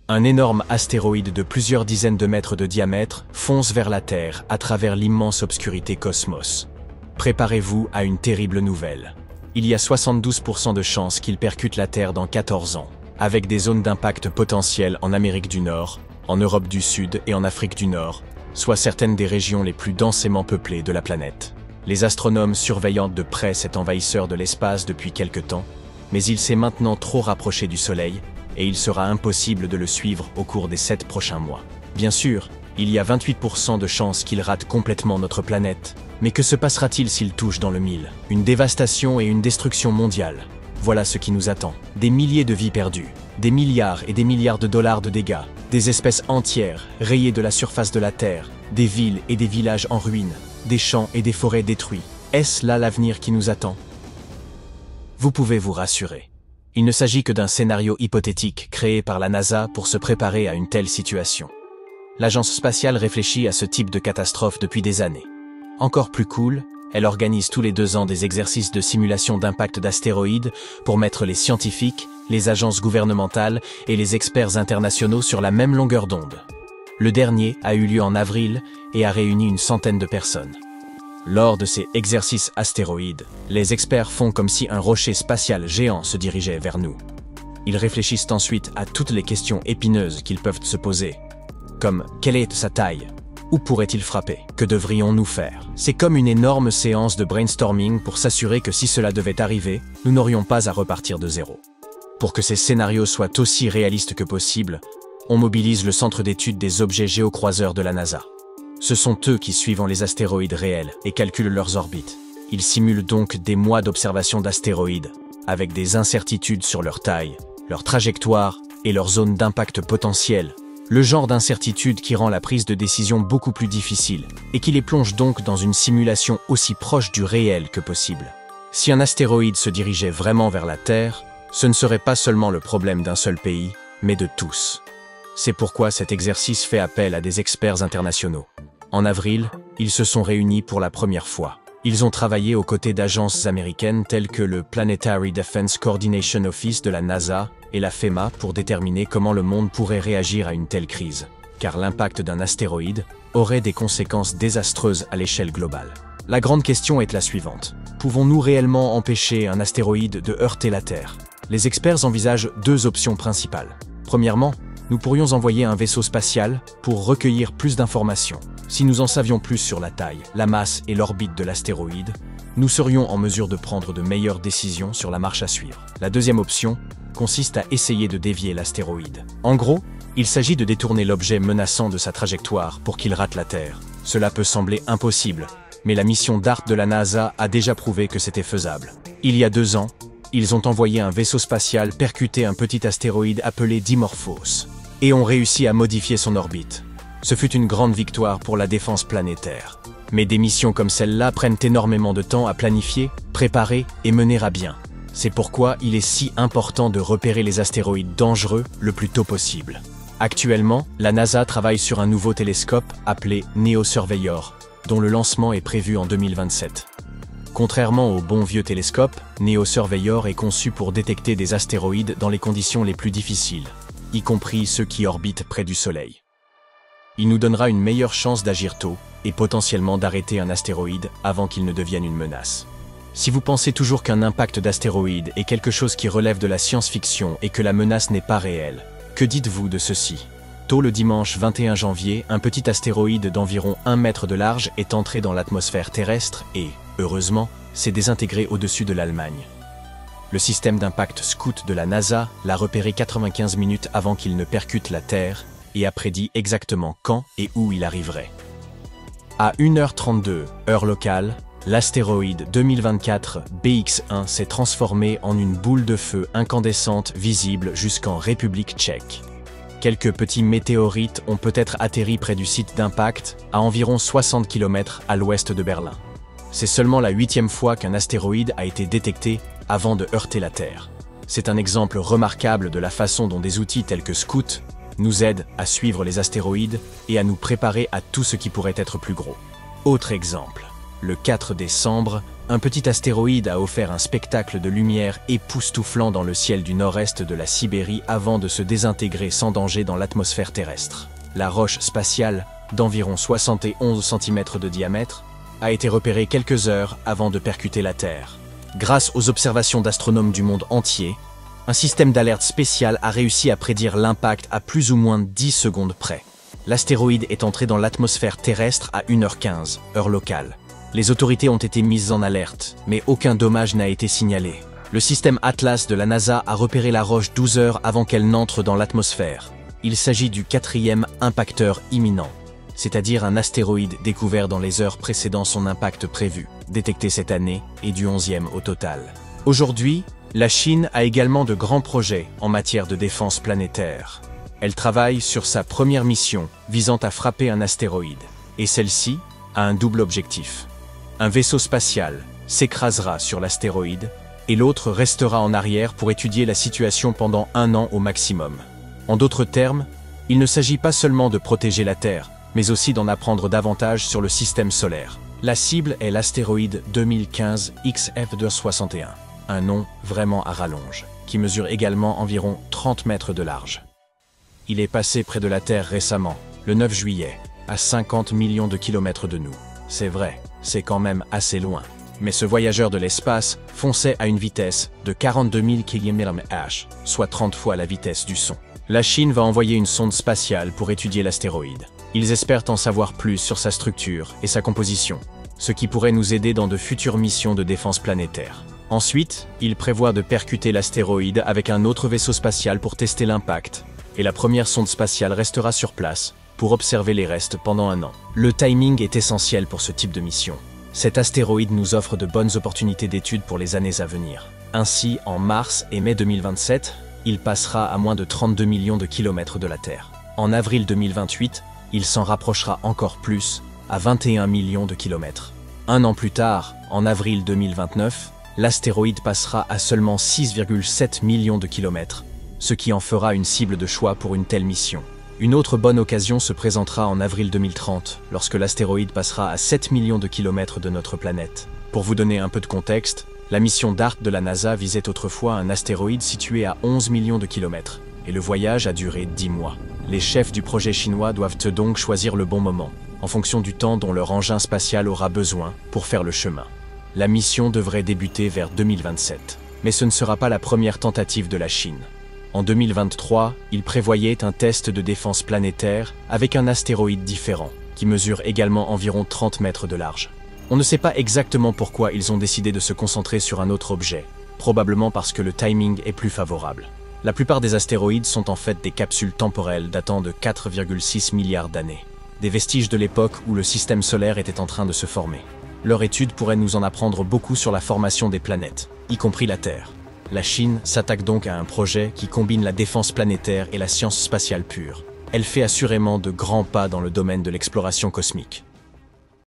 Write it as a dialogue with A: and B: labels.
A: Un énorme astéroïde de plusieurs dizaines de mètres de diamètre fonce vers la Terre à travers l'immense obscurité cosmos. Préparez-vous à une terrible nouvelle. Il y a 72% de chances qu'il percute la Terre dans 14 ans, avec des zones d'impact potentielles en Amérique du Nord, en Europe du Sud et en Afrique du Nord, soit certaines des régions les plus densément peuplées de la planète. Les astronomes surveillent de près cet envahisseur de l'espace depuis quelque temps, mais il s'est maintenant trop rapproché du Soleil, et il sera impossible de le suivre au cours des 7 prochains mois. Bien sûr, il y a 28% de chances qu'il rate complètement notre planète, mais que se passera-t-il s'il touche dans le 1000? Une dévastation et une destruction mondiale. Voilà ce qui nous attend. Des milliers de vies perdues, des milliards et des milliards de dollars de dégâts, des espèces entières rayées de la surface de la Terre, des villes et des villages en ruine, des champs et des forêts détruits. Est-ce là l'avenir qui nous attend? Vous pouvez vous rassurer. Il ne s'agit que d'un scénario hypothétique créé par la NASA pour se préparer à une telle situation. L'agence spatiale réfléchit à ce type de catastrophe depuis des années. Encore plus cool, elle organise tous les 2 ans des exercices de simulation d'impact d'astéroïdes pour mettre les scientifiques, les agences gouvernementales et les experts internationaux sur la même longueur d'onde. Le dernier a eu lieu en avril et a réuni une centaine de personnes. Lors de ces exercices astéroïdes, les experts font comme si un rocher spatial géant se dirigeait vers nous. Ils réfléchissent ensuite à toutes les questions épineuses qu'ils peuvent se poser, comme quelle est sa taille? Où pourrait-il frapper? Que devrions-nous faire? C'est comme une énorme séance de brainstorming pour s'assurer que si cela devait arriver, nous n'aurions pas à repartir de zéro. Pour que ces scénarios soient aussi réalistes que possible, on mobilise le centre d'étude des objets géocroiseurs de la NASA. Ce sont eux qui suivent les astéroïdes réels et calculent leurs orbites. Ils simulent donc des mois d'observation d'astéroïdes, avec des incertitudes sur leur taille, leur trajectoire et leur zone d'impact potentielle. Le genre d'incertitude qui rend la prise de décision beaucoup plus difficile et qui les plonge donc dans une simulation aussi proche du réel que possible. Si un astéroïde se dirigeait vraiment vers la Terre, ce ne serait pas seulement le problème d'un seul pays, mais de tous. C'est pourquoi cet exercice fait appel à des experts internationaux. En avril, ils se sont réunis pour la première fois. Ils ont travaillé aux côtés d'agences américaines telles que le Planetary Defense Coordination Office de la NASA et la FEMA pour déterminer comment le monde pourrait réagir à une telle crise, car l'impact d'un astéroïde aurait des conséquences désastreuses à l'échelle globale. La grande question est la suivante. Pouvons-nous réellement empêcher un astéroïde de heurter la Terre? Les experts envisagent 2 options principales. Premièrement, nous pourrions envoyer un vaisseau spatial pour recueillir plus d'informations. Si nous en savions plus sur la taille, la masse et l'orbite de l'astéroïde, nous serions en mesure de prendre de meilleures décisions sur la marche à suivre. La deuxième option consiste à essayer de dévier l'astéroïde. En gros, il s'agit de détourner l'objet menaçant de sa trajectoire pour qu'il rate la Terre. Cela peut sembler impossible, mais la mission DART de la NASA a déjà prouvé que c'était faisable. Il y a 2 ans, ils ont envoyé un vaisseau spatial percuter un petit astéroïde appelé Dimorphos, et ont réussi à modifier son orbite. Ce fut une grande victoire pour la défense planétaire. Mais des missions comme celle-là prennent énormément de temps à planifier, préparer et mener à bien. C'est pourquoi il est si important de repérer les astéroïdes dangereux le plus tôt possible. Actuellement, la NASA travaille sur un nouveau télescope appelé NEO Surveyor, dont le lancement est prévu en 2027. Contrairement au bon vieux télescope, NEO Surveyor est conçu pour détecter des astéroïdes dans les conditions les plus difficiles, y compris ceux qui orbitent près du Soleil. Il nous donnera une meilleure chance d'agir tôt et potentiellement d'arrêter un astéroïde avant qu'il ne devienne une menace. Si vous pensez toujours qu'un impact d'astéroïde est quelque chose qui relève de la science-fiction et que la menace n'est pas réelle, que dites-vous de ceci? Tôt le dimanche 21 janvier, un petit astéroïde d'environ 1 mètre de large est entré dans l'atmosphère terrestre et, heureusement, s'est désintégré au-dessus de l'Allemagne. Le système d'impact Scout de la NASA l'a repéré 95 minutes avant qu'il ne percute la Terre et a prédit exactement quand et où il arriverait. À 1h32, heure locale, l'astéroïde 2024 BX1 s'est transformé en une boule de feu incandescente visible jusqu'en République tchèque. Quelques petits météorites ont peut-être atterri près du site d'impact, à environ 60 km à l'ouest de Berlin. C'est seulement la 8e fois qu'un astéroïde a été détecté avant de heurter la Terre. C'est un exemple remarquable de la façon dont des outils tels que Scout nous aident à suivre les astéroïdes et à nous préparer à tout ce qui pourrait être plus gros. Autre exemple, le 4 décembre, un petit astéroïde a offert un spectacle de lumière époustouflant dans le ciel du nord-est de la Sibérie avant de se désintégrer sans danger dans l'atmosphère terrestre. La roche spatiale, d'environ 71 cm de diamètre, a été repérée quelques heures avant de percuter la Terre. Grâce aux observations d'astronomes du monde entier, un système d'alerte spécial a réussi à prédire l'impact à plus ou moins 10 secondes près. L'astéroïde est entré dans l'atmosphère terrestre à 1h15, heure locale. Les autorités ont été mises en alerte, mais aucun dommage n'a été signalé. Le système Atlas de la NASA a repéré la roche 12 heures avant qu'elle n'entre dans l'atmosphère. Il s'agit du 4e impacteur imminent, c'est-à-dire un astéroïde découvert dans les heures précédant son impact prévu, détecté cette année et du 11e au total. Aujourd'hui, la Chine a également de grands projets en matière de défense planétaire. Elle travaille sur sa première mission visant à frapper un astéroïde, et celle-ci a un double objectif. Un vaisseau spatial s'écrasera sur l'astéroïde et l'autre restera en arrière pour étudier la situation pendant 1 an au maximum. En d'autres termes, il ne s'agit pas seulement de protéger la Terre, mais aussi d'en apprendre davantage sur le système solaire. La cible est l'astéroïde 2015 XF261, un nom vraiment à rallonge, qui mesure également environ 30 mètres de large. Il est passé près de la Terre récemment, le 9 juillet, à 50 millions de kilomètres de nous. C'est vrai, c'est quand même assez loin. Mais ce voyageur de l'espace fonçait à une vitesse de 42 000 km/h, soit 30 fois la vitesse du son. La Chine va envoyer une sonde spatiale pour étudier l'astéroïde. Ils espèrent en savoir plus sur sa structure et sa composition, ce qui pourrait nous aider dans de futures missions de défense planétaire. Ensuite, ils prévoient de percuter l'astéroïde avec un autre vaisseau spatial pour tester l'impact, et la première sonde spatiale restera sur place pour observer les restes pendant 1 an. Le timing est essentiel pour ce type de mission. Cet astéroïde nous offre de bonnes opportunités d'études pour les années à venir. Ainsi, en mars et mai 2027, il passera à moins de 32 millions de kilomètres de la Terre. En avril 2028, il s'en rapprochera encore plus, à 21 millions de kilomètres. 1 an plus tard, en avril 2029, l'astéroïde passera à seulement 6,7 millions de kilomètres, ce qui en fera une cible de choix pour une telle mission. Une autre bonne occasion se présentera en avril 2030, lorsque l'astéroïde passera à 7 millions de kilomètres de notre planète. Pour vous donner un peu de contexte, la mission DART de la NASA visait autrefois un astéroïde situé à 11 millions de kilomètres, et le voyage a duré 10 mois. Les chefs du projet chinois doivent donc choisir le bon moment, en fonction du temps dont leur engin spatial aura besoin pour faire le chemin. La mission devrait débuter vers 2027, mais ce ne sera pas la première tentative de la Chine. En 2023, ils prévoyaient un test de défense planétaire avec un astéroïde différent, qui mesure également environ 30 mètres de large. On ne sait pas exactement pourquoi ils ont décidé de se concentrer sur un autre objet, probablement parce que le timing est plus favorable. La plupart des astéroïdes sont en fait des capsules temporelles datant de 4,6 milliards d'années, des vestiges de l'époque où le système solaire était en train de se former. Leur étude pourrait nous en apprendre beaucoup sur la formation des planètes, y compris la Terre. La Chine s'attaque donc à un projet qui combine la défense planétaire et la science spatiale pure. Elle fait assurément de grands pas dans le domaine de l'exploration cosmique.